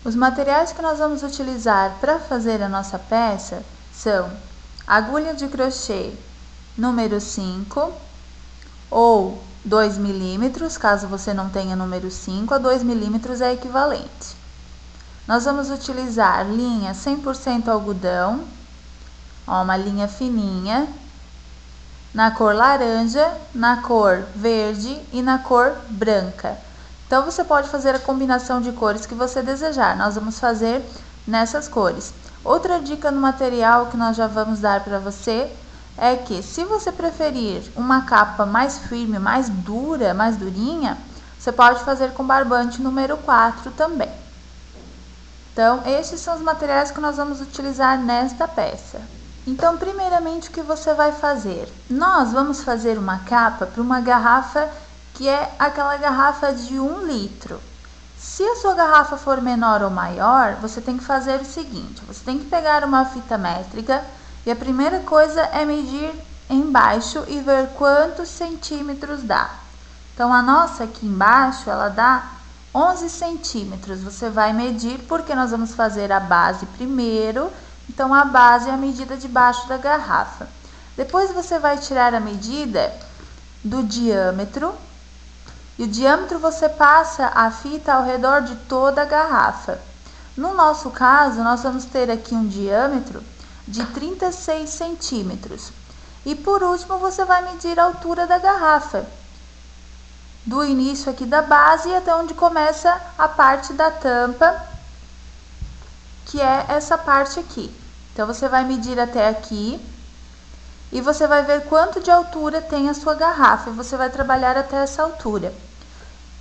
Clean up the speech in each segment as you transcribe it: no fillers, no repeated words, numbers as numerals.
Os materiais que nós vamos utilizar para fazer a nossa peça são agulha de crochê número 5 ou 2 milímetros, caso você não tenha número 5, a 2 milímetros é equivalente. Nós vamos utilizar linha 100% algodão, ó, uma linha fininha, na cor laranja, na cor verde e na cor branca. Então, você pode fazer a combinação de cores que você desejar. Nós vamos fazer nessas cores. Outra dica no material que nós já vamos dar para você é que, se você preferir uma capa mais firme, mais dura, mais durinha, você pode fazer com barbante número 4 também. Então, estes são os materiais que nós vamos utilizar nesta peça. Então, primeiramente, o que você vai fazer? Nós vamos fazer uma capa para uma garrafa que é aquela garrafa de 1 litro. Se a sua garrafa for menor ou maior, você tem que fazer o seguinte: você tem que pegar uma fita métrica e a primeira coisa é medir embaixo e ver quantos centímetros dá. Então, a nossa aqui embaixo, ela dá 11 centímetros. Você vai medir, porque nós vamos fazer a base primeiro. Então, a base é a medida de baixo da garrafa. Depois, você vai tirar a medida do diâmetro. E o diâmetro você passa a fita ao redor de toda a garrafa. No nosso caso, nós vamos ter aqui um diâmetro de 36 centímetros. E por último, você vai medir a altura da garrafa, do início aqui da base até onde começa a parte da tampa, que é essa parte aqui. Então, você vai medir até aqui e você vai ver quanto de altura tem a sua garrafa e você vai trabalhar até essa altura.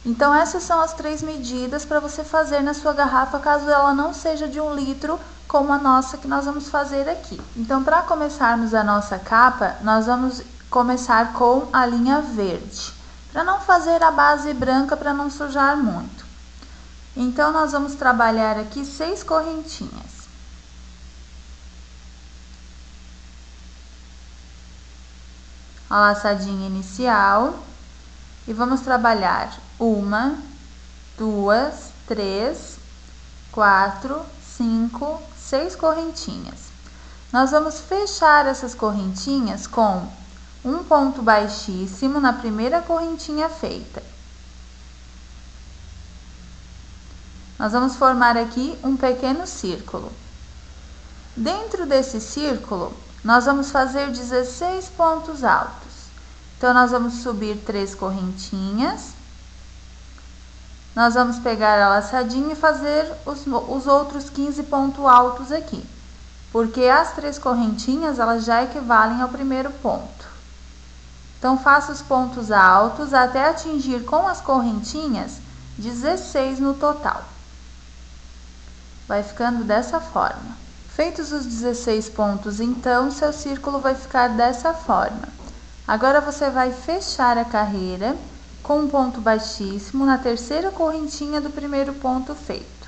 Então, essas são as 3 medidas para você fazer na sua garrafa, caso ela não seja de 1 litro, como a nossa que nós vamos fazer aqui. Então, para começarmos a nossa capa, nós vamos começar com a linha verde, para não fazer a base branca, para não sujar muito. Então, nós vamos trabalhar aqui 6 correntinhas. A laçadinha inicial. E vamos trabalhar 1, 2, 3, 4, 5, 6 correntinhas. Nós vamos fechar essas correntinhas com um ponto baixíssimo na primeira correntinha feita. Nós vamos formar aqui um pequeno círculo. Dentro desse círculo, nós vamos fazer 16 pontos altos. Então, nós vamos subir 3 correntinhas. Nós vamos pegar a laçadinha e fazer os outros 15 pontos altos aqui. Porque as 3 correntinhas, elas já equivalem ao primeiro ponto. Então, faça os pontos altos até atingir com as correntinhas 16 no total. Vai ficando dessa forma. Feitos os 16 pontos, então, seu círculo vai ficar dessa forma. Agora, você vai fechar a carreira com um ponto baixíssimo na terceira correntinha do primeiro ponto feito.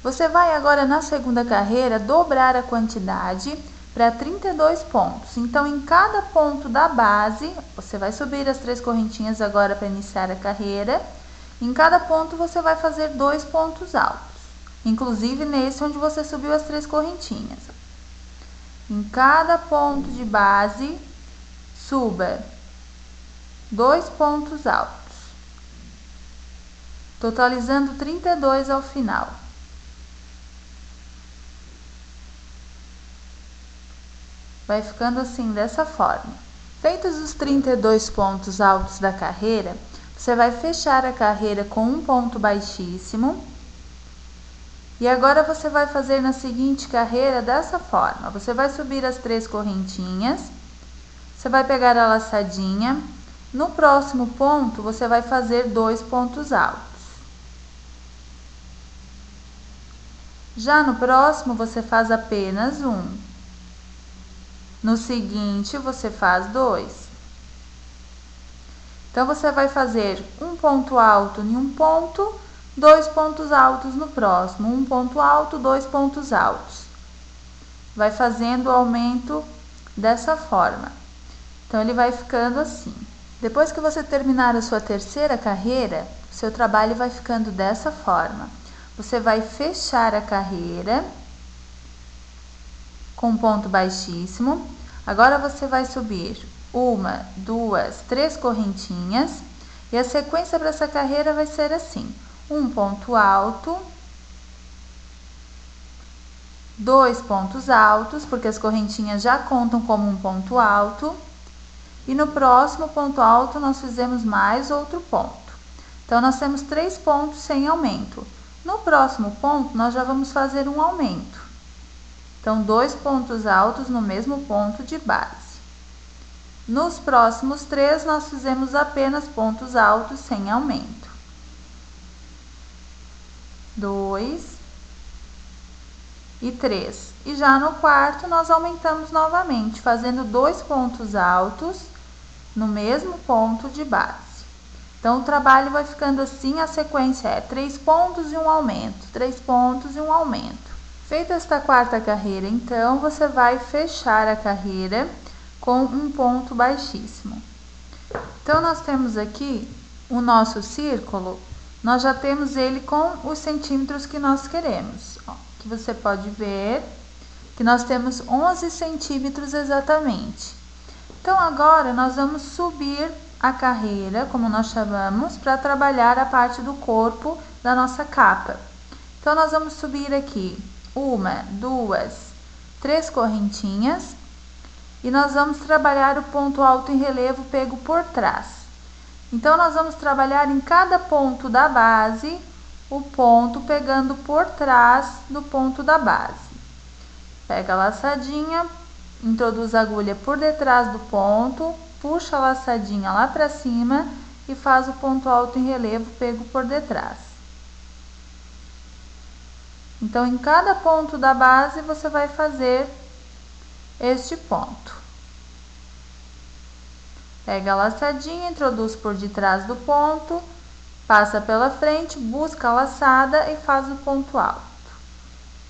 Você vai agora, na segunda carreira, dobrar a quantidade para 32 pontos. Então, em cada ponto da base, você vai subir as 3 correntinhas agora para iniciar a carreira. Em cada ponto, você vai fazer 2 pontos altos, inclusive nesse onde você subiu as 3 correntinhas. Em cada ponto de base, suba 2 pontos altos, totalizando 32 ao final. Vai ficando assim, dessa forma. Feitos os 32 pontos altos da carreira, você vai fechar a carreira com um ponto baixíssimo. E agora, você vai fazer na seguinte carreira dessa forma. Você vai subir as 3 correntinhas. Você vai pegar a laçadinha. No próximo ponto, você vai fazer 2 pontos altos. Já no próximo, você faz apenas 1. No seguinte, você faz 2. Então, você vai fazer um ponto alto em um ponto, 2 pontos altos no próximo, um ponto alto, 2 pontos altos. Vai fazendo o aumento dessa forma. Então, ele vai ficando assim. Depois que você terminar a sua terceira carreira, seu trabalho vai ficando dessa forma. você vai fechar a carreira com um ponto baixíssimo. Agora você vai subir 1, 2, 3 correntinhas, e a sequência para essa carreira vai ser assim: um ponto alto, 2 pontos altos, porque as correntinhas já contam como um ponto alto, e no próximo ponto alto nós fizemos mais outro ponto. Então, nós temos 3 pontos sem aumento. No próximo ponto, nós já vamos fazer um aumento. Então, 2 pontos altos no mesmo ponto de base. Nos próximos 3, nós fizemos apenas pontos altos sem aumento. 2 e 3. E já no quarto, nós aumentamos novamente, fazendo 2 pontos altos no mesmo ponto de base. Então, o trabalho vai ficando assim, a sequência é 3 pontos e um aumento, 3 pontos e um aumento. Feita esta quarta carreira, então, você vai fechar a carreira com um ponto baixíssimo. Então, nós temos aqui o nosso círculo, nós já temos ele com os centímetros que nós queremos. Ó, que você pode ver que nós temos 11 centímetros exatamente. Então, agora nós vamos subir a carreira, como nós chamamos, para trabalhar a parte do corpo da nossa capa. Então, nós vamos subir aqui 1, 2, 3 correntinhas, e nós vamos trabalhar o ponto alto em relevo pego por trás. Então, nós vamos trabalhar em cada ponto da base, o ponto pegando por trás do ponto da base. Pega a laçadinha, introduz a agulha por detrás do ponto, puxa a laçadinha lá para cima e faz o ponto alto em relevo pego por detrás. Então, em cada ponto da base, você vai fazer este ponto. Pega a laçadinha, introduz por detrás do ponto, passa pela frente, busca a laçada e faz o ponto alto.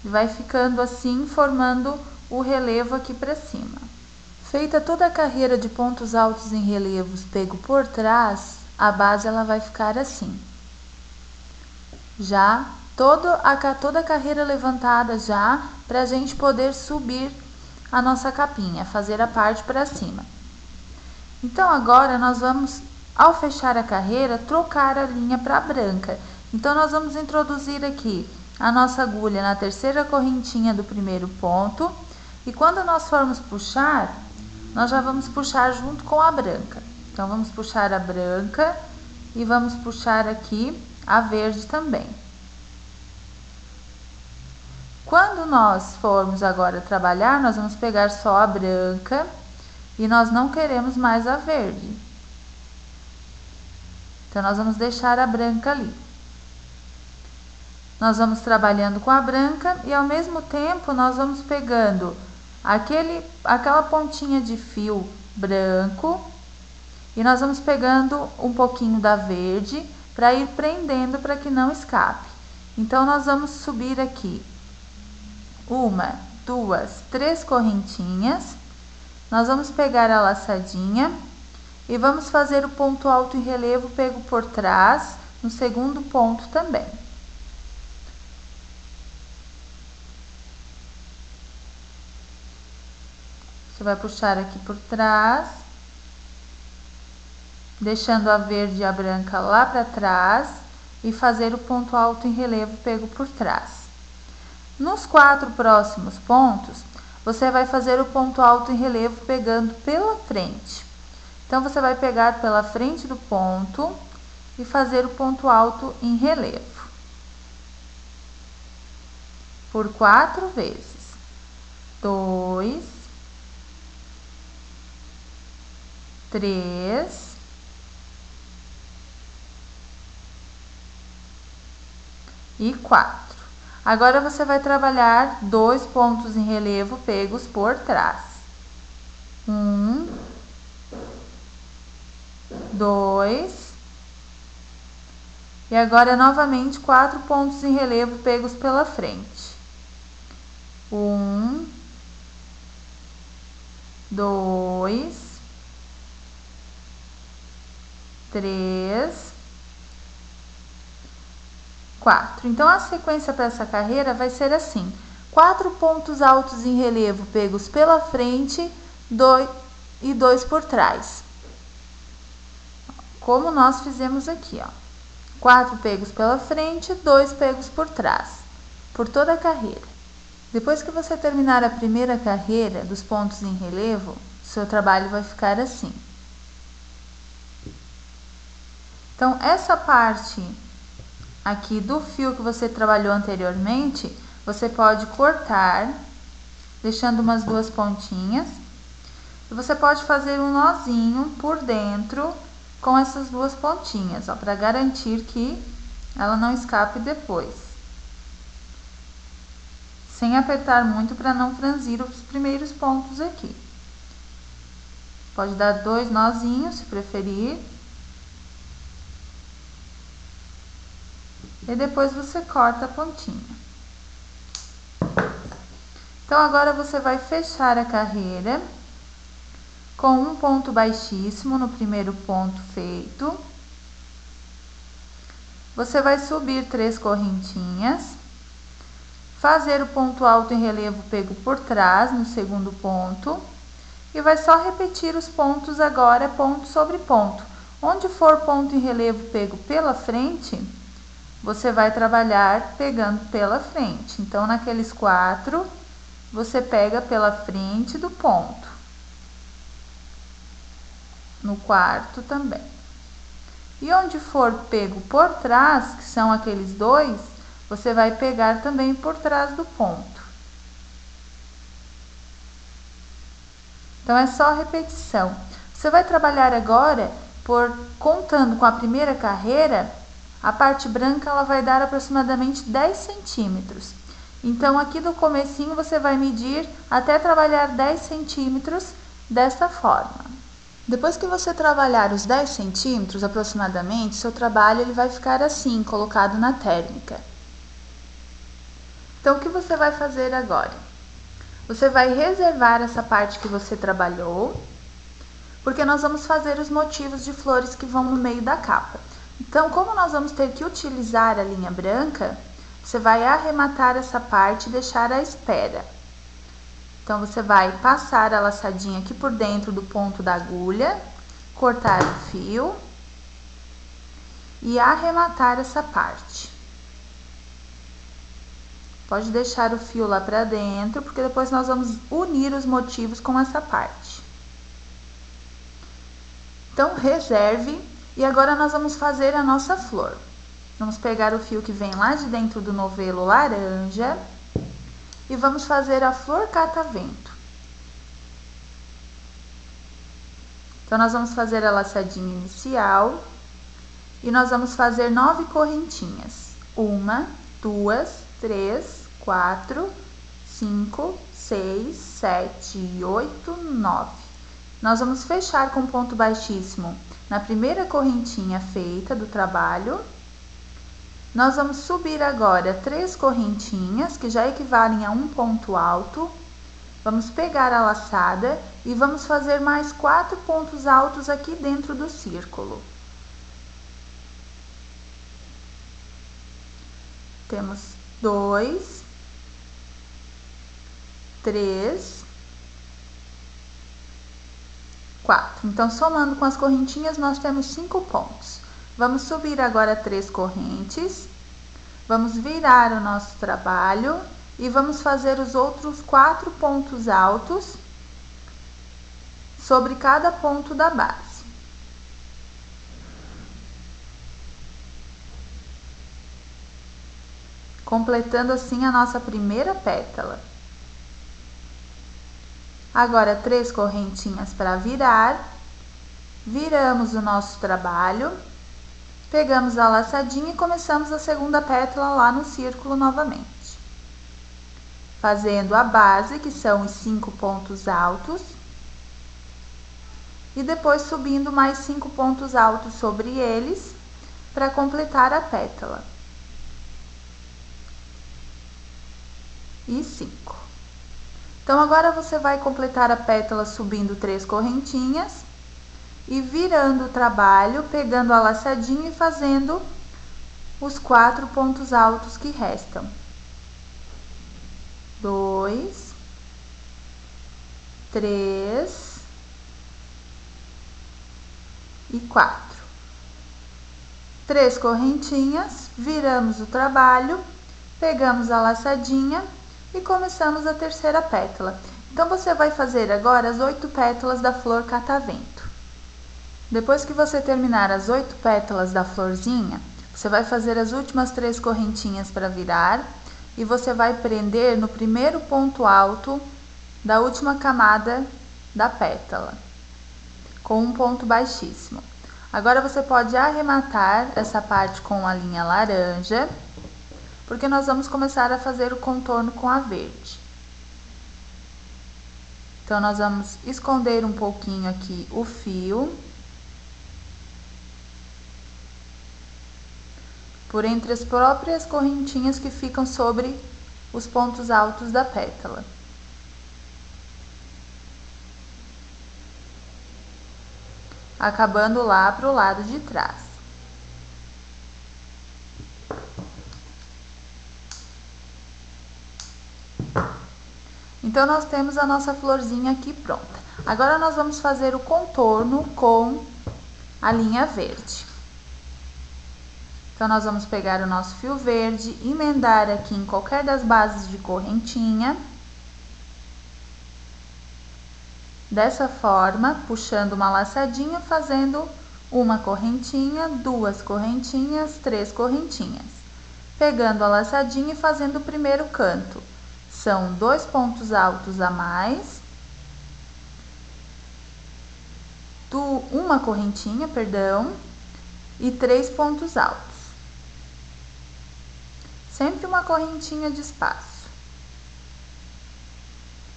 E vai ficando assim, formando o relevo aqui para cima. Feita toda a carreira de pontos altos em relevos pego por trás, a base ela vai ficar assim. Já toda a carreira levantada já, para a gente poder subir a nossa capinha, fazer a parte para cima. Então, agora nós vamos, ao fechar a carreira, trocar a linha para branca. Então, nós vamos introduzir aqui a nossa agulha na terceira correntinha do primeiro ponto, e quando nós formos puxar, nós já vamos puxar junto com a branca. Então, vamos puxar a branca e vamos puxar aqui a verde também. Quando nós formos agora trabalhar, nós vamos pegar só a branca e nós não queremos mais a verde. Então, nós vamos deixar a branca ali. Nós vamos trabalhando com a branca e, ao mesmo tempo, nós vamos pegando aquela pontinha de fio branco e nós vamos pegando um pouquinho da verde para ir prendendo para que não escape. Então, nós vamos subir aqui 1, 2, 3 correntinhas, nós vamos pegar a laçadinha e vamos fazer o ponto alto em relevo pego por trás no segundo ponto também. Você vai puxar aqui por trás, deixando a verde e a branca lá para trás e fazer o ponto alto em relevo pego por trás. Nos 4 próximos pontos, você vai fazer o ponto alto em relevo pegando pela frente. Então, você vai pegar pela frente do ponto e fazer o ponto alto em relevo. Por 4 vezes. 2, 3, 4. Agora, você vai trabalhar 2 pontos em relevo pegos por trás. 1, 2, e agora, novamente, 4 pontos em relevo pegos pela frente. 1, 2, 3, 4. Então, a sequência para essa carreira vai ser assim: 4 pontos altos em relevo pegos pela frente e 2 por trás. Como nós fizemos aqui, ó. 4 pegos pela frente, 2 pegos por trás, por toda a carreira. Depois que você terminar a primeira carreira dos pontos em relevo, seu trabalho vai ficar assim. Então, essa parte aqui do fio que você trabalhou anteriormente, você pode cortar, deixando umas 2 pontinhas. E você pode fazer um nozinho por dentro com essas 2 pontinhas, ó, para garantir que ela não escape depois. Sem apertar muito para não franzir os primeiros pontos aqui. Pode dar 2 nozinhos, se preferir. E depois você corta a pontinha. Então, agora você vai fechar a carreira com um ponto baixíssimo no primeiro ponto feito. Você vai subir 3 correntinhas, fazer o ponto alto em relevo pego por trás no segundo ponto e vai só repetir os pontos agora, ponto sobre ponto. Onde for ponto em relevo pego pela frente, você vai trabalhar pegando pela frente. Então, naqueles 4, você pega pela frente do ponto. No quarto também. E onde for pego por trás, que são aqueles 2, você vai pegar também por trás do ponto. Então, é só repetição. Você vai trabalhar agora contando com a primeira carreira, a parte branca ela vai dar aproximadamente 10 centímetros. Então, aqui do comecinho você vai medir até trabalhar 10 centímetros dessa forma. Depois que você trabalhar os 10 centímetros aproximadamente, seu trabalho ele vai ficar assim, colocado na térmica. Então, o que você vai fazer agora? Você vai reservar essa parte que você trabalhou, porque nós vamos fazer os motivos de flores que vão no meio da capa. Então, como nós vamos ter que utilizar a linha branca, você vai arrematar essa parte e deixar à espera. Então, você vai passar a laçadinha aqui por dentro do ponto da agulha, cortar o fio e arrematar essa parte. Pode deixar o fio lá pra dentro, porque depois nós vamos unir os motivos com essa parte. Então, reserve e agora nós vamos fazer a nossa flor. Vamos pegar o fio que vem lá de dentro do novelo laranja e vamos fazer a flor catavento. Então, nós vamos fazer a laçadinha inicial e nós vamos fazer 9 correntinhas. 1, 2, 3, 4, 5, 6, 7 e 8, 9. Nós vamos fechar com ponto baixíssimo na primeira correntinha feita do trabalho. Nós vamos subir agora 3 correntinhas, que já equivalem a um ponto alto. Vamos pegar a laçada e vamos fazer mais 4 pontos altos aqui dentro do círculo. Temos 2, 3, 4. Então, somando com as correntinhas, nós temos 5 pontos. Vamos subir agora 3 correntes, vamos virar o nosso trabalho e vamos fazer os outros 4 pontos altos sobre cada ponto da base. Completando assim a nossa primeira pétala. Agora, 3 correntinhas para virar, viramos o nosso trabalho. Pegamos a laçadinha e começamos a segunda pétala lá no círculo novamente. Fazendo a base, que são os 5 pontos altos. E depois subindo mais 5 pontos altos sobre eles, para completar a pétala. E 5. Então, agora você vai completar a pétala subindo 3 correntinhas. E virando o trabalho, pegando a laçadinha e fazendo os 4 pontos altos que restam. 2, 3 e 4. 3 correntinhas, viramos o trabalho, pegamos a laçadinha e começamos a terceira pétala. Então, você vai fazer agora as 8 pétalas da flor catavento. Depois que você terminar as 8 pétalas da florzinha, você vai fazer as últimas 3 correntinhas para virar e você vai prender no primeiro ponto alto da última camada da pétala, com um ponto baixíssimo. Agora você pode arrematar essa parte com a linha laranja, porque nós vamos começar a fazer o contorno com a verde. Então, nós vamos esconder um pouquinho aqui o fio, por entre as próprias correntinhas que ficam sobre os pontos altos da pétala. Acabando lá para o lado de trás. Então, nós temos a nossa florzinha aqui pronta. Agora, nós vamos fazer o contorno com a linha verde. Então, nós vamos pegar o nosso fio verde, emendar aqui em qualquer das bases de correntinha. Dessa forma, puxando uma laçadinha, fazendo uma correntinha, 2 correntinhas, 3 correntinhas. Pegando a laçadinha e fazendo o primeiro canto. São 2 pontos altos a mais, uma correntinha, perdão, e 3 pontos altos. Sempre uma correntinha de espaço.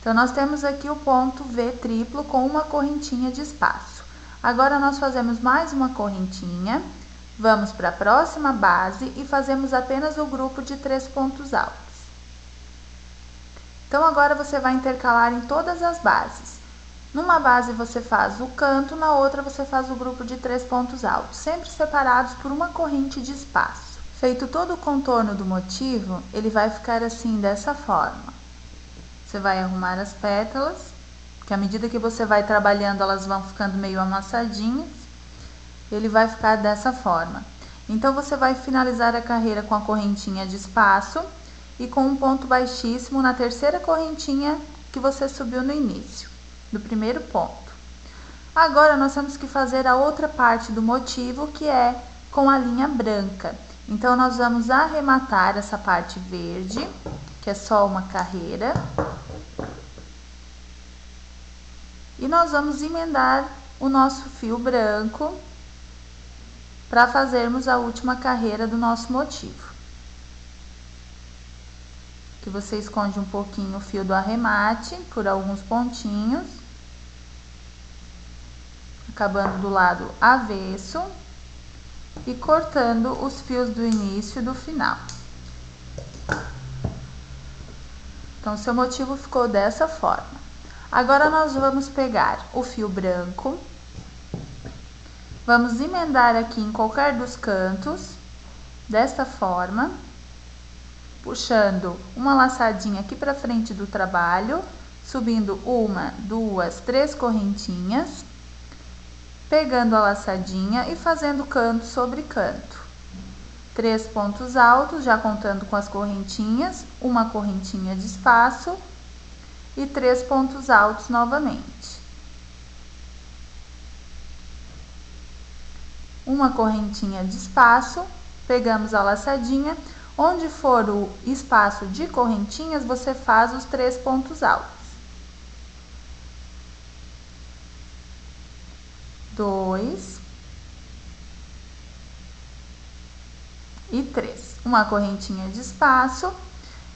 Então, nós temos aqui o ponto V triplo com uma correntinha de espaço. Agora, nós fazemos mais uma correntinha, vamos para a próxima base e fazemos apenas o grupo de 3 pontos altos. Então, agora você vai intercalar em todas as bases. Numa base você faz o canto, na outra você faz o grupo de 3 pontos altos, sempre separados por uma corrente de espaço. Feito todo o contorno do motivo, ele vai ficar assim, dessa forma. Você vai arrumar as pétalas, que à medida que você vai trabalhando, elas vão ficando meio amassadinhas. Ele vai ficar dessa forma. Então, você vai finalizar a carreira com a correntinha de espaço e com um ponto baixíssimo na terceira correntinha que você subiu no início, do primeiro ponto. Agora, nós temos que fazer a outra parte do motivo, que é com a linha branca. Então, nós vamos arrematar essa parte verde, que é só uma carreira. E nós vamos emendar o nosso fio branco para fazermos a última carreira do nosso motivo. Que você esconde um pouquinho o fio do arremate por alguns pontinhos, acabando do lado avesso e cortando os fios do início e do final. Então, o seu motivo ficou dessa forma. Agora, nós vamos pegar o fio branco, vamos emendar aqui em qualquer dos cantos, desta forma, puxando uma laçadinha aqui para frente do trabalho, subindo 1, 2, 3 correntinhas, pegando a laçadinha e fazendo canto sobre canto. 3 pontos altos, já contando com as correntinhas, uma correntinha de espaço e 3 pontos altos novamente. Uma correntinha de espaço, pegamos a laçadinha, onde for o espaço de correntinhas, você faz os 3 pontos altos. 2 e 3. Uma correntinha de espaço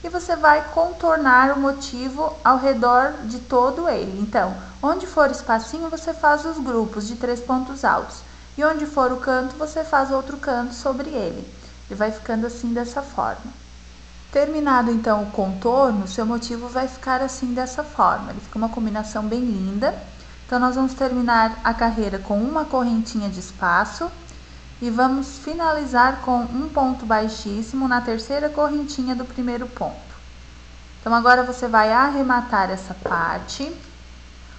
e você vai contornar o motivo ao redor de todo ele. Então, onde for espacinho, você faz os grupos de 3 pontos altos. E onde for o canto, você faz outro canto sobre ele. Ele vai ficando assim, dessa forma. Terminado, então, o contorno, seu motivo vai ficar assim, dessa forma. Ele fica uma combinação bem linda. Então, nós vamos terminar a carreira com uma correntinha de espaço e vamos finalizar com um ponto baixíssimo na terceira correntinha do primeiro ponto. Então, agora você vai arrematar essa parte,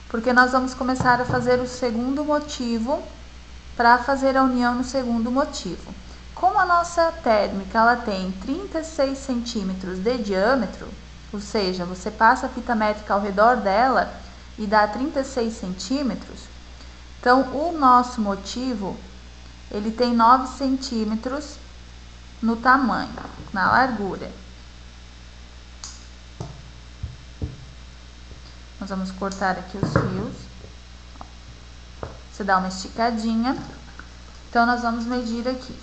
porque nós vamos começar a fazer o segundo motivo para fazer a união no segundo motivo. Como a nossa térmica ela tem 36 centímetros de diâmetro, ou seja, você passa a fita métrica ao redor dela e dá 36 centímetros, então o nosso motivo ele tem 9 centímetros no tamanho, na largura. Nós vamos cortar aqui os fios. Você dá uma esticadinha. Então, nós vamos medir aqui.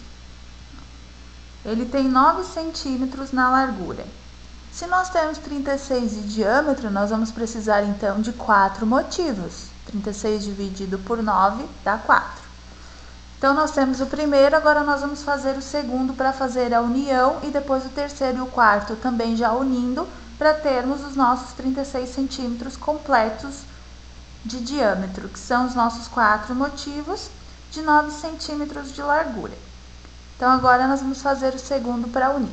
Ele tem 9 centímetros na largura. Se nós temos 36 de diâmetro, nós vamos precisar, então, de 4 motivos. 36 dividido por 9 dá 4. Então, nós temos o primeiro, agora nós vamos fazer o segundo para fazer a união e depois o terceiro e o quarto também já unindo para termos os nossos 36 centímetros completos de diâmetro, que são os nossos 4 motivos de 9 centímetros de largura. Então, agora nós vamos fazer o segundo para unir.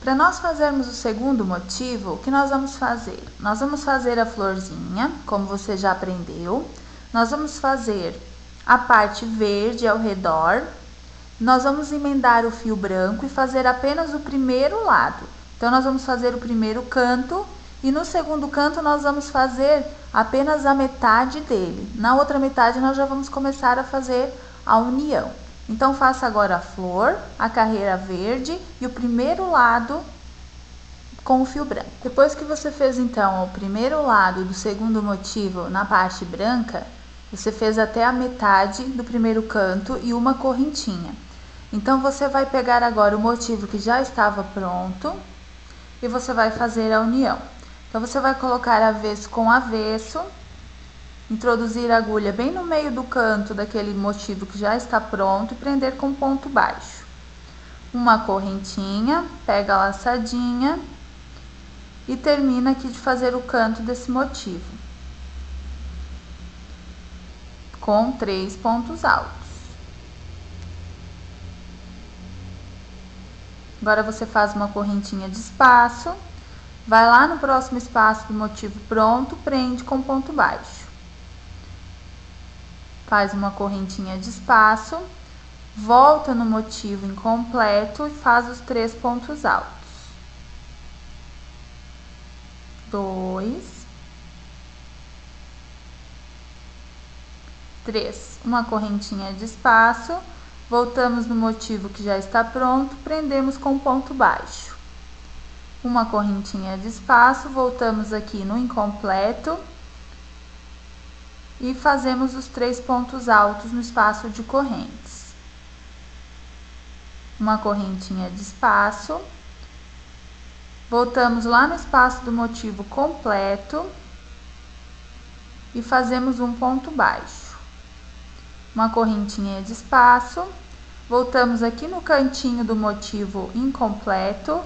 Para nós fazermos o segundo motivo, o que nós vamos fazer? Nós vamos fazer a florzinha, como você já aprendeu. Nós vamos fazer a parte verde ao redor. Nós vamos emendar o fio branco e fazer apenas o primeiro lado. Então, nós vamos fazer o primeiro canto e no segundo canto nós vamos fazer apenas a metade dele. Na outra metade nós já vamos começar a fazer a união. Então, faça agora a flor, a carreira verde e o primeiro lado com o fio branco. Depois que você fez, então, o primeiro lado do segundo motivo na parte branca, você fez até a metade do primeiro canto e uma correntinha. Então, você vai pegar agora o motivo que já estava pronto e você vai fazer a união. Então, você vai colocar avesso com avesso, introduzir a agulha bem no meio do canto daquele motivo que já está pronto e prender com ponto baixo. Uma correntinha, pega a laçadinha e termina aqui de fazer o canto desse motivo, com 3 pontos altos. Agora, você faz uma correntinha de espaço, vai lá no próximo espaço do motivo pronto, prende com ponto baixo. Faz uma correntinha de espaço, volta no motivo incompleto e faz os 3 pontos altos. 2, 3. Uma correntinha de espaço, voltamos no motivo que já está pronto, prendemos com ponto baixo. Uma correntinha de espaço, voltamos aqui no incompleto e fazemos os 3 pontos altos no espaço de correntes. Uma correntinha de espaço, voltamos lá no espaço do motivo completo e fazemos um ponto baixo. Uma correntinha de espaço, voltamos aqui no cantinho do motivo incompleto,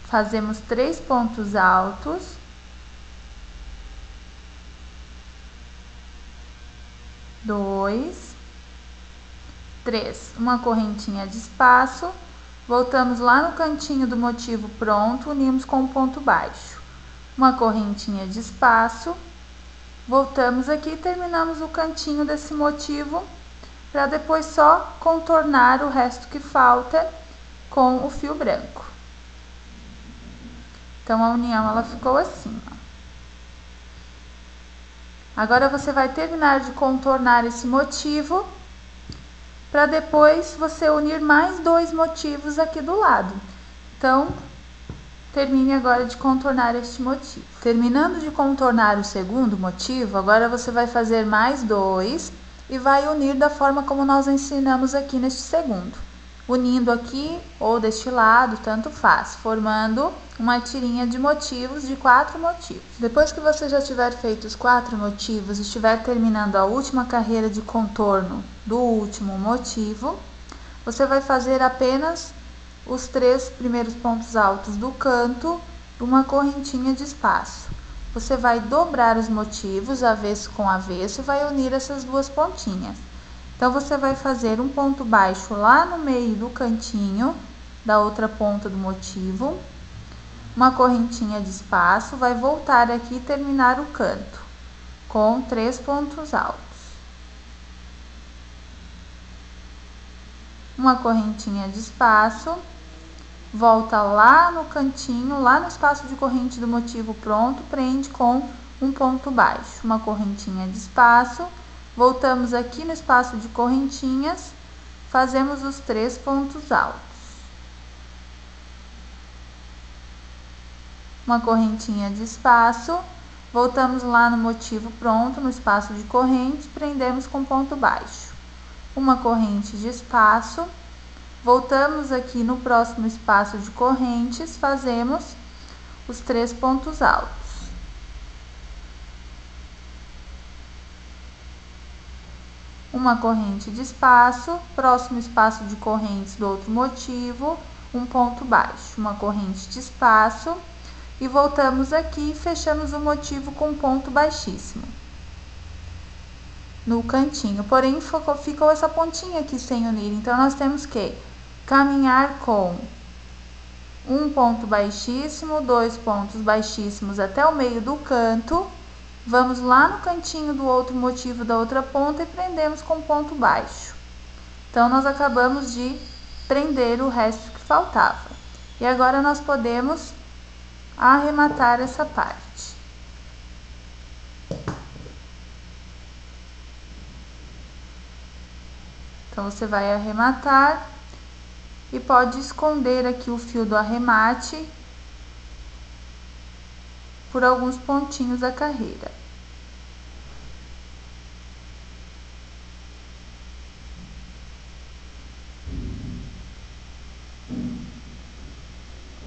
fazemos 3 pontos altos, dois, 3, uma correntinha de espaço, voltamos lá no cantinho do motivo pronto, unimos com um ponto baixo, uma correntinha de espaço, voltamos aqui e terminamos o cantinho desse motivo, para depois só contornar o resto que falta com o fio branco. Então, a união ela ficou assim, ó. Agora, você vai terminar de contornar esse motivo, para depois você unir mais 2 motivos aqui do lado. Então, termine agora de contornar este motivo. Terminando de contornar o segundo motivo, agora você vai fazer mais 2 e vai unir da forma como nós ensinamos aqui neste segundo. Unindo aqui ou deste lado, tanto faz, formando uma tirinha de motivos de 4 motivos. Depois que você já tiver feito os 4 motivos e estiver terminando a última carreira de contorno do último motivo, você vai fazer apenas os 3 primeiros pontos altos do canto, uma correntinha de espaço. Você vai dobrar os motivos, avesso com avesso, e vai unir essas 2 pontinhas. Então, você vai fazer um ponto baixo lá no meio do cantinho da outra ponta do motivo, uma correntinha de espaço, vai voltar aqui e terminar o canto com 3 pontos altos. Uma correntinha de espaço, volta lá no cantinho, lá no espaço de corrente do motivo pronto, prende com um ponto baixo, uma correntinha de espaço, voltamos aqui no espaço de correntinhas, fazemos os 3 pontos altos. Uma correntinha de espaço, voltamos lá no motivo pronto, no espaço de corrente, prendemos com ponto baixo. Uma corrente de espaço, voltamos aqui no próximo espaço de correntes, fazemos os 3 pontos altos. Uma corrente de espaço, próximo espaço de correntes do outro motivo, um ponto baixo, uma corrente de espaço e voltamos aqui e fechamos o motivo com ponto baixíssimo no cantinho, porém ficou essa pontinha aqui sem unir, então nós temos que caminhar com um ponto baixíssimo, 2 pontos baixíssimos até o meio do canto, vamos lá no cantinho do outro motivo da outra ponta e prendemos com ponto baixo. Então, nós acabamos de prender o resto que faltava. E agora nós podemos arrematar essa parte. Então, você vai arrematar e pode esconder aqui o fio do arremate por alguns pontinhos da carreira.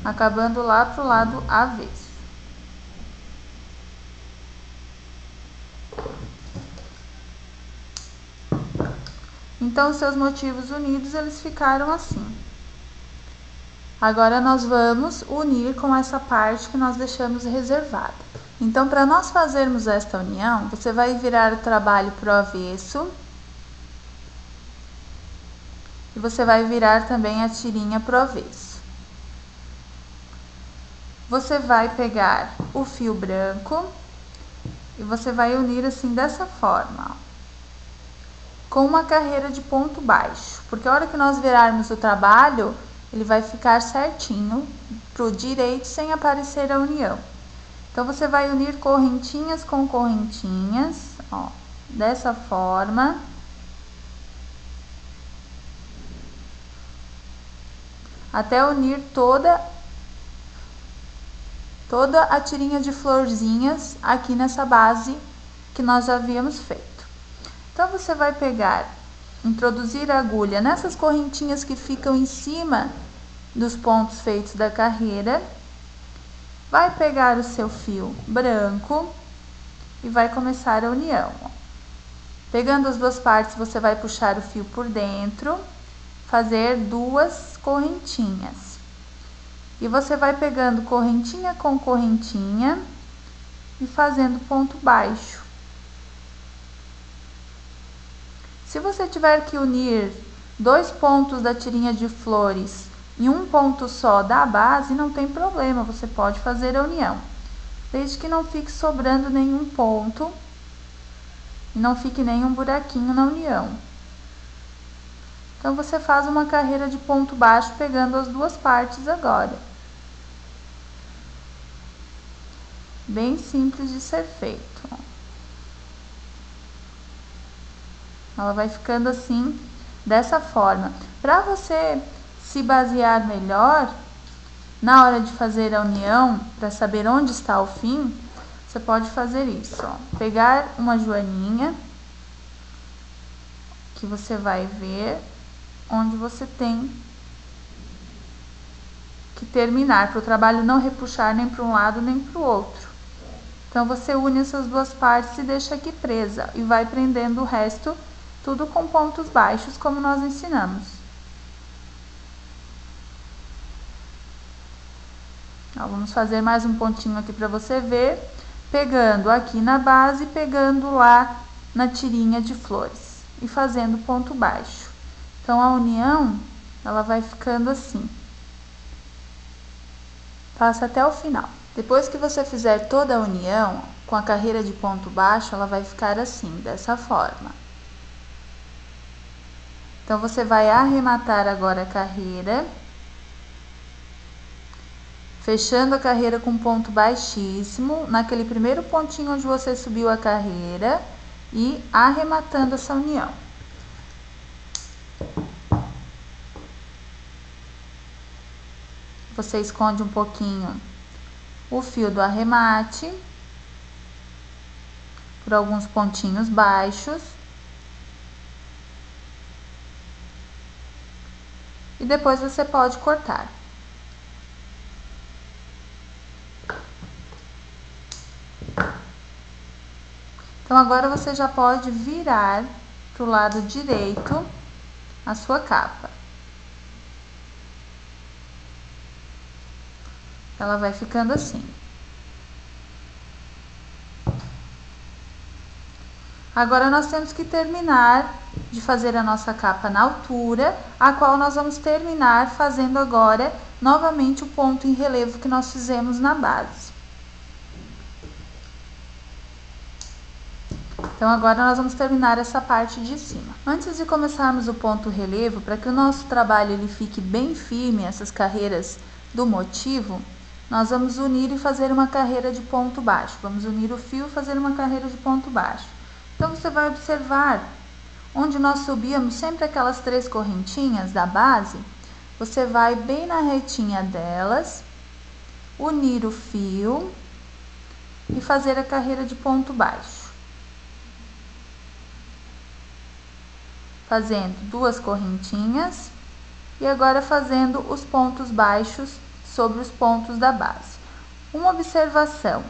Acabando lá pro lado avesso. Então, seus motivos unidos, eles ficaram assim. Agora, nós vamos unir com essa parte que nós deixamos reservada. Então, para nós fazermos esta união, você vai virar o trabalho pro avesso. E você vai virar também a tirinha pro avesso. Você vai pegar o fio branco e você vai unir assim dessa forma, ó, com uma carreira de ponto baixo, porque a hora que nós virarmos o trabalho, ele vai ficar certinho pro direito sem aparecer a união. Então, você vai unir correntinhas com correntinhas, ó, dessa forma. Até unir toda a tirinha de florzinhas aqui nessa base que nós já havíamos feito. Então, você vai pegar, introduzir a agulha nessas correntinhas que ficam em cima dos pontos feitos da carreira, vai pegar o seu fio branco e vai começar a união. Pegando as duas partes, você vai puxar o fio por dentro, fazer 2 correntinhas. E você vai pegando correntinha com correntinha e fazendo ponto baixo. Se você tiver que unir 2 pontos da tirinha de flores em um ponto só da base, não tem problema, você pode fazer a união, desde que não fique sobrando nenhum ponto e não fique nenhum buraquinho na união. Então, você faz uma carreira de ponto baixo pegando as duas partes agora. Bem simples de ser feito. Ela vai ficando assim, dessa forma. Para você se basear melhor, na hora de fazer a união, para saber onde está o fim, você pode fazer isso, ó. Pegar uma joaninha, que você vai ver onde você tem que terminar, para o trabalho não repuxar nem para um lado nem para o outro. Então, você une essas duas partes e deixa aqui presa, e vai prendendo o resto tudo com pontos baixos, como nós ensinamos. Ó, vamos fazer mais um pontinho aqui para você ver, pegando aqui na base, pegando lá na tirinha de flores. e fazendo ponto baixo. Então, a união, ela vai ficando assim. Passa até o final. Depois que você fizer toda a união, com a carreira de ponto baixo, ela vai ficar assim, dessa forma. Então, você vai arrematar agora a carreira, fechando a carreira com ponto baixíssimo, naquele primeiro pontinho onde você subiu a carreira e arrematando essa união. Você esconde um pouquinho o fio do arremate por alguns pontinhos baixos. E depois você pode cortar. Então, agora você já pode virar para o lado direito a sua capa. Ela vai ficando assim. Agora, nós temos que terminar de fazer a nossa capa na altura, a qual nós vamos terminar fazendo agora novamente o ponto em relevo que nós fizemos na base. Então, agora nós vamos terminar essa parte de cima. Antes de começarmos o ponto relevo, para que o nosso trabalho ele fique bem firme, essas carreiras do motivo, nós vamos unir e fazer uma carreira de ponto baixo. Vamos unir o fio e fazer uma carreira de ponto baixo. Então, você vai observar onde nós subíamos sempre aquelas 3 correntinhas da base, você vai bem na retinha delas, unir o fio e fazer a carreira de ponto baixo. Fazendo 2 correntinhas e agora fazendo os pontos baixos sobre os pontos da base. Uma observação: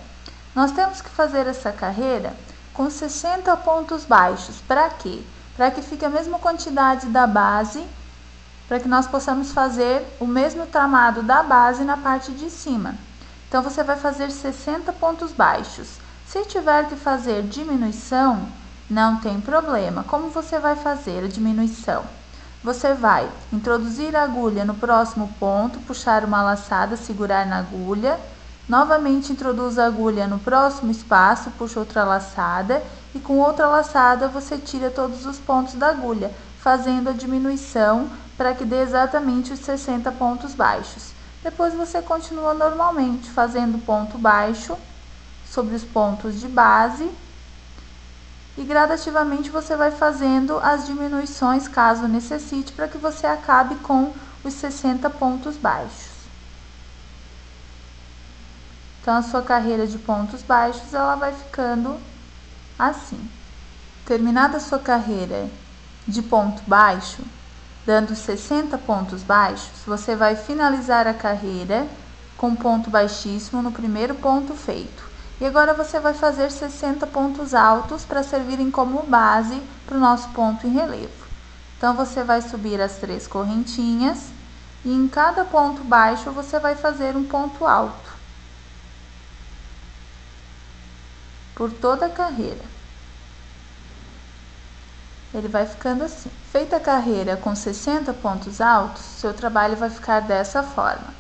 nós temos que fazer essa carreira com 60 pontos baixos. Para quê? Para que fique a mesma quantidade da base, para que nós possamos fazer o mesmo tramado da base na parte de cima. Então, você vai fazer 60 pontos baixos. Se tiver que fazer diminuição, não tem problema. Como você vai fazer a diminuição? Você vai introduzir a agulha no próximo ponto, puxar uma laçada, segurar na agulha. Novamente introduz a agulha no próximo espaço, puxa outra laçada e com outra laçada você tira todos os pontos da agulha, fazendo a diminuição para que dê exatamente os 60 pontos baixos. Depois você continua normalmente, fazendo ponto baixo sobre os pontos de base e gradativamente você vai fazendo as diminuições caso necessite, para que você acabe com os 60 pontos baixos. Então, a sua carreira de pontos baixos, ela vai ficando assim. Terminada a sua carreira de ponto baixo, dando 60 pontos baixos, você vai finalizar a carreira com ponto baixíssimo no primeiro ponto feito. E agora você vai fazer 60 pontos altos para servirem como base para o nosso ponto em relevo. Então, você vai subir as 3 correntinhas e em cada ponto baixo você vai fazer um ponto alto por toda a carreira. Ele vai ficando assim. Feita a carreira com 60 pontos altos, seu trabalho vai ficar dessa forma.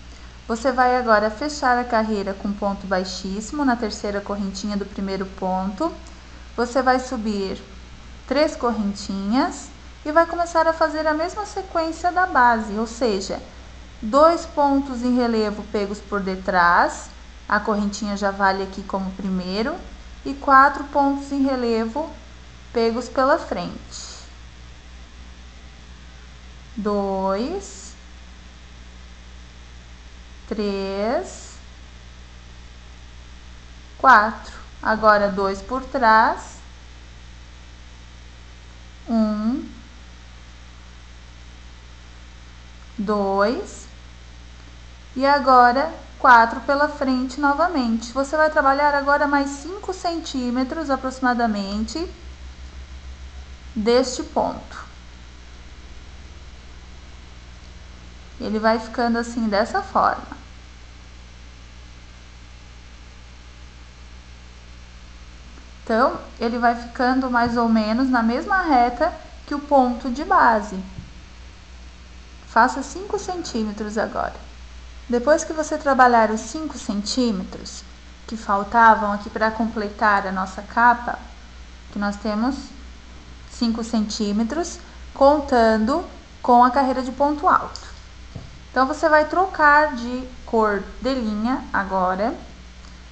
Você vai agora fechar a carreira com ponto baixíssimo na terceira correntinha do primeiro ponto. Você vai subir 3 correntinhas e vai começar a fazer a mesma sequência da base, ou seja, 2 pontos em relevo pegos por detrás, a correntinha já vale aqui como primeiro, e 4 pontos em relevo pegos pela frente. 2, 3, 4. Agora 2 por trás, 1, 2 e agora 4 pela frente novamente. Você vai trabalhar agora mais 5 centímetros aproximadamente deste ponto. Ele vai ficando assim, dessa forma. Então, ele vai ficando mais ou menos na mesma reta que o ponto de base. Faça 5 centímetros agora. Depois que você trabalhar os 5 centímetros que faltavam aqui para completar a nossa capa, que nós temos 5 centímetros, contando com a carreira de ponto alto. Então, você vai trocar de cor de linha agora.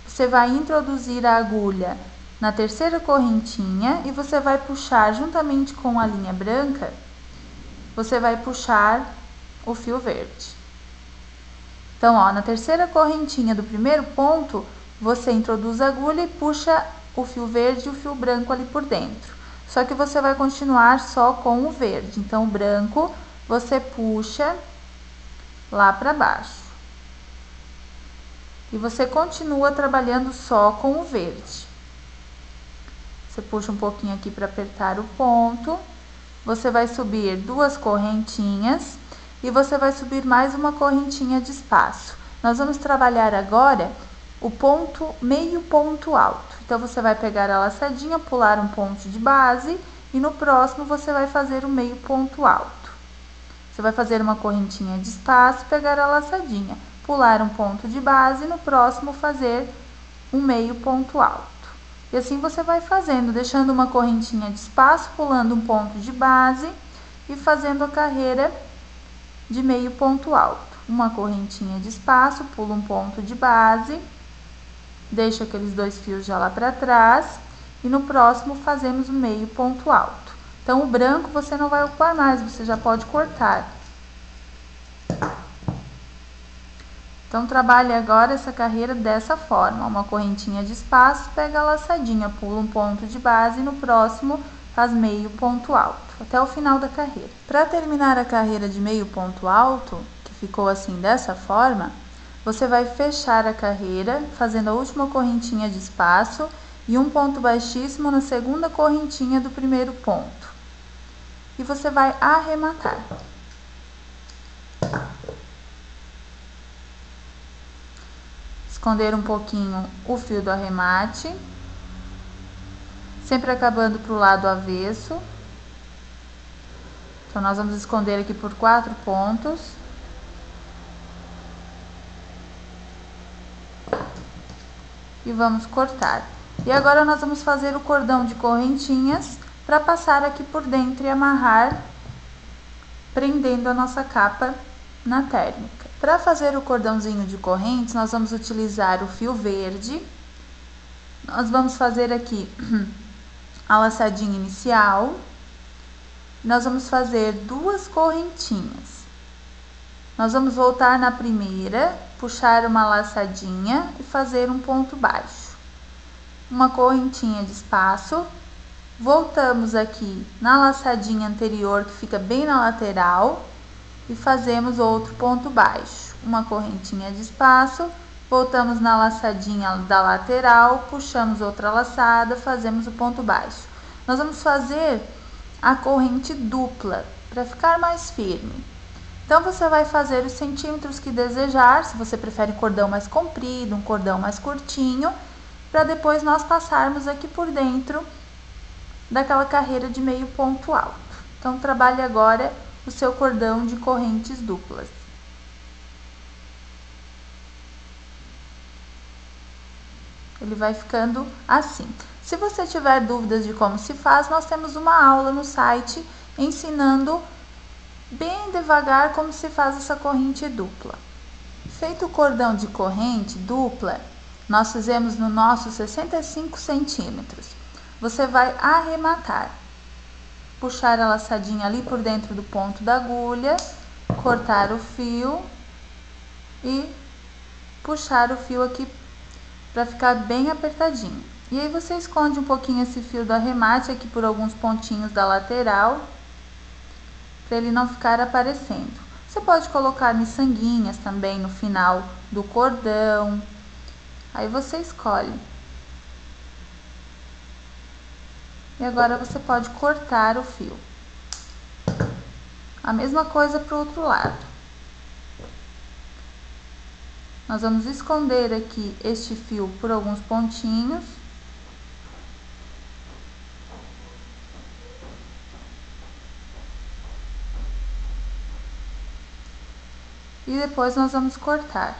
Você vai introduzir a agulha na terceira correntinha e você vai puxar juntamente com a linha branca, você vai puxar o fio verde. Então, ó, na terceira correntinha do primeiro ponto, você introduz a agulha e puxa o fio verde e o fio branco ali por dentro. Só que você vai continuar só com o verde. Então, o branco você puxa lá para baixo. E você continua trabalhando só com o verde. Você puxa um pouquinho aqui para apertar o ponto. Você vai subir 2 correntinhas e você vai subir mais uma correntinha de espaço. Nós vamos trabalhar agora o ponto, meio ponto alto. Então, você vai pegar a laçadinha, pular um ponto de base e no próximo você vai fazer o meio ponto alto. Você vai fazer uma correntinha de espaço, pegar a laçadinha, pular um ponto de base e no próximo fazer um meio ponto alto. E assim você vai fazendo, deixando uma correntinha de espaço, pulando um ponto de base e fazendo a carreira de meio ponto alto. Uma correntinha de espaço, pula um ponto de base, deixa aqueles 2 fios já lá para trás e no próximo fazemos o meio ponto alto. Então, o branco você não vai ocupar mais, você já pode cortar. Então, trabalhe agora essa carreira dessa forma, uma correntinha de espaço, pega a laçadinha, pula um ponto de base e no próximo faz meio ponto alto, até o final da carreira. Para terminar a carreira de meio ponto alto, que ficou assim dessa forma, você vai fechar a carreira fazendo a última correntinha de espaço e um ponto baixíssimo na segunda correntinha do primeiro ponto. E você vai arrematar. Esconder um pouquinho o fio do arremate, sempre acabando para o lado avesso. Então, nós vamos esconder aqui por 4 pontos. E vamos cortar. E agora nós vamos fazer o cordão de correntinhas para passar aqui por dentro e amarrar, prendendo a nossa capa na térmica. Para fazer o cordãozinho de correntes, nós vamos utilizar o fio verde. Nós vamos fazer aqui a laçadinha inicial. Nós vamos fazer 2 correntinhas. Nós vamos voltar na primeira, puxar uma laçadinha e fazer um ponto baixo. Uma correntinha de espaço. Voltamos aqui na laçadinha anterior, que fica bem na lateral, e fazemos outro ponto baixo. Uma correntinha de espaço, voltamos na laçadinha da lateral, puxamos outra laçada, fazemos o ponto baixo. Nós vamos fazer a corrente dupla, para ficar mais firme. Então, você vai fazer os centímetros que desejar, se você prefere um cordão mais comprido, um cordão mais curtinho, para depois nós passarmos aqui por dentro daquela carreira de meio ponto alto. Então, trabalhe agora o seu cordão de correntes duplas. Ele vai ficando assim. Se você tiver dúvidas de como se faz, nós temos uma aula no site ensinando bem devagar como se faz essa corrente dupla. Feito o cordão de corrente dupla, nós fizemos no nosso 65 centímetros. Você vai arrematar, puxar a laçadinha ali por dentro do ponto da agulha, cortar o fio e puxar o fio aqui para ficar bem apertadinho. E aí você esconde um pouquinho esse fio do arremate aqui por alguns pontinhos da lateral, para ele não ficar aparecendo. Você pode colocar miçanguinhas também no final do cordão, aí você escolhe. E agora você pode cortar o fio. A mesma coisa para o outro lado. Nós vamos esconder aqui este fio por alguns pontinhos. e depois nós vamos cortar.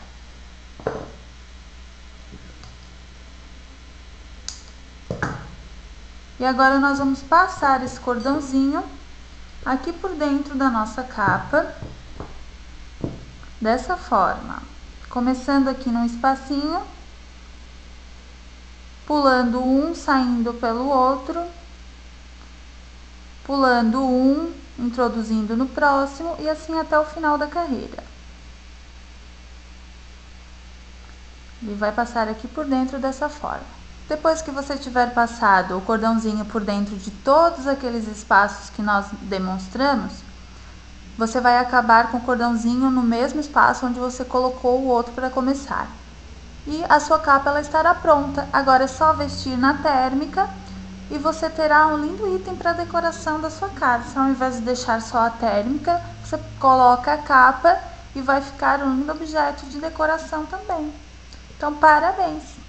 E agora nós vamos passar esse cordãozinho aqui por dentro da nossa capa, dessa forma, começando aqui num espacinho, pulando um, saindo pelo outro, pulando um, introduzindo no próximo e assim até o final da carreira. E vai passar aqui por dentro dessa forma. Depois que você tiver passado o cordãozinho por dentro de todos aqueles espaços que nós demonstramos, você vai acabar com o cordãozinho no mesmo espaço onde você colocou o outro para começar. E a sua capa ela estará pronta. Agora é só vestir na térmica e você terá um lindo item para decoração da sua casa. Ao invés de deixar só a térmica, você coloca a capa e vai ficar um lindo objeto de decoração também. Então, parabéns!